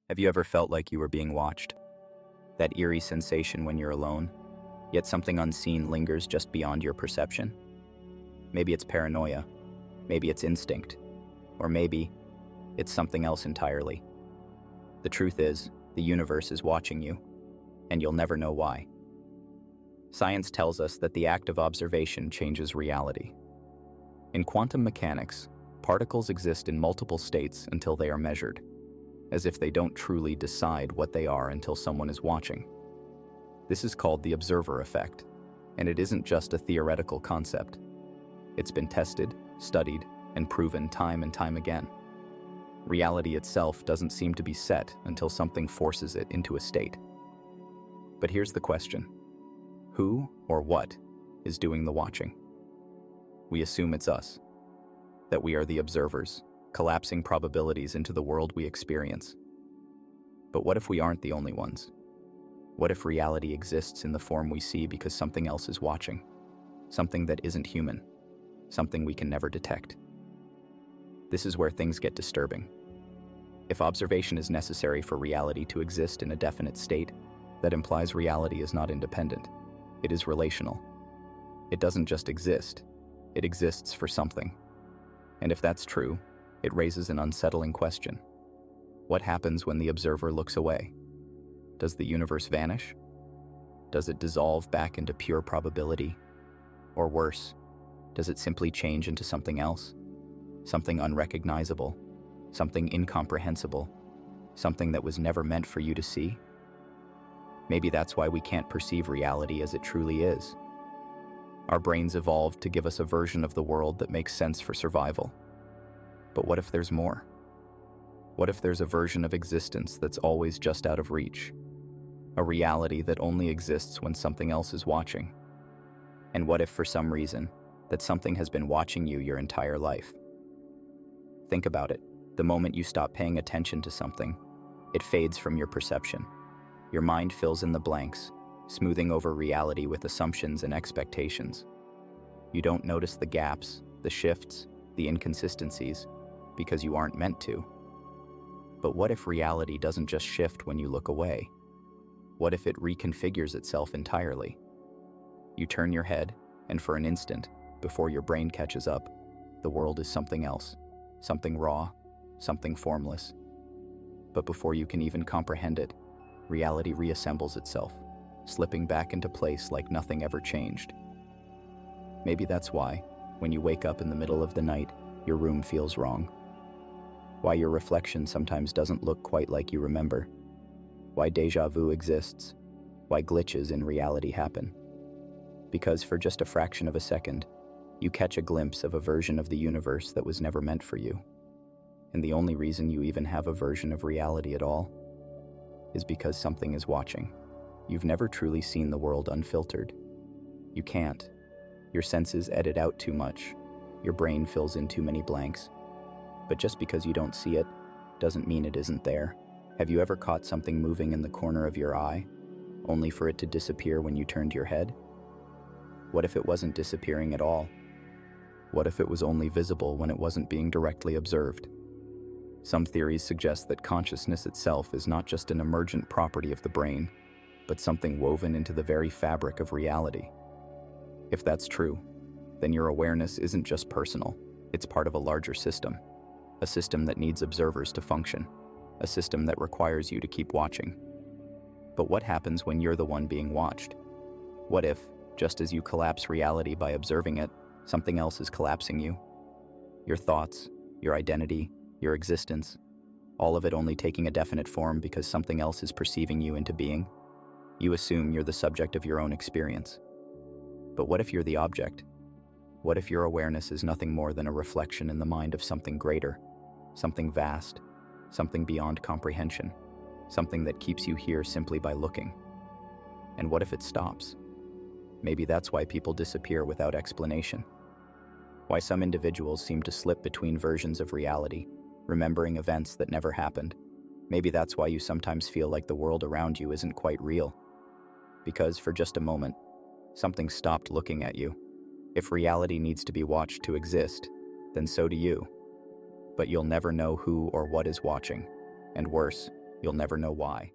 Have you ever felt like you were being watched? That eerie sensation when you're alone, yet something unseen lingers just beyond your perception? Maybe it's paranoia, maybe it's instinct, or maybe it's something else entirely. The truth is, the universe is watching you, and you'll never know why. Science tells us that the act of observation changes reality. In quantum mechanics, particles exist in multiple states until they are measured, as if they don't truly decide what they are until someone is watching. This is called the observer effect, and it isn't just a theoretical concept. It's been tested, studied, and proven time and time again. Reality itself doesn't seem to be set until something forces it into a state. But here's the question: who or what is doing the watching? We assume it's us, that we are the observers, collapsing probabilities into the world we experience. But what if we aren't the only ones? What if reality exists in the form we see because something else is watching? Something that isn't human, something we can never detect. This is where things get disturbing. If observation is necessary for reality to exist in a definite state, that implies reality is not independent. It is relational. It doesn't just exist, it exists for something. And if that's true, it raises an unsettling question. What happens when the observer looks away? Does the universe vanish? Does it dissolve back into pure probability? Or worse, does it simply change into something else? Something unrecognizable, something incomprehensible, something that was never meant for you to see? Maybe that's why we can't perceive reality as it truly is. Our brains evolved to give us a version of the world that makes sense for survival. But what if there's more? What if there's a version of existence that's always just out of reach? A reality that only exists when something else is watching? And what if, for some reason, that something has been watching you your entire life? Think about it. The moment you stop paying attention to something, it fades from your perception. Your mind fills in the blanks, smoothing over reality with assumptions and expectations. You don't notice the gaps, the shifts, the inconsistencies, because you aren't meant to. But what if reality doesn't just shift when you look away? What if it reconfigures itself entirely? You turn your head, and for an instant, before your brain catches up, the world is something else, something raw, something formless. But before you can even comprehend it, reality reassembles itself, slipping back into place like nothing ever changed. Maybe that's why, when you wake up in the middle of the night, your room feels wrong. Why your reflection sometimes doesn't look quite like you remember. Why déjà vu exists. Why glitches in reality happen. Because for just a fraction of a second, you catch a glimpse of a version of the universe that was never meant for you. And the only reason you even have a version of reality at all is because something is watching. You've never truly seen the world unfiltered. You can't. Your senses edit out too much. Your brain fills in too many blanks. But just because you don't see it, doesn't mean it isn't there. Have you ever caught something moving in the corner of your eye, only for it to disappear when you turned your head? What if it wasn't disappearing at all? What if it was only visible when it wasn't being directly observed? Some theories suggest that consciousness itself is not just an emergent property of the brain, but something woven into the very fabric of reality. If that's true, then your awareness isn't just personal, it's part of a larger system. A system that needs observers to function. A system that requires you to keep watching. But what happens when you're the one being watched? What if, just as you collapse reality by observing it, something else is collapsing you? Your thoughts, your identity, your existence, all of it only taking a definite form because something else is perceiving you into being? You assume you're the subject of your own experience. But what if you're the object? What if your awareness is nothing more than a reflection in the mind of something greater, something vast, something beyond comprehension, something that keeps you here simply by looking? And what if it stops? Maybe that's why people disappear without explanation. Why some individuals seem to slip between versions of reality, remembering events that never happened. Maybe that's why you sometimes feel like the world around you isn't quite real. Because for just a moment, something stopped looking at you. If reality needs to be watched to exist, then so do you. But you'll never know who or what is watching. And worse, You'll never know why.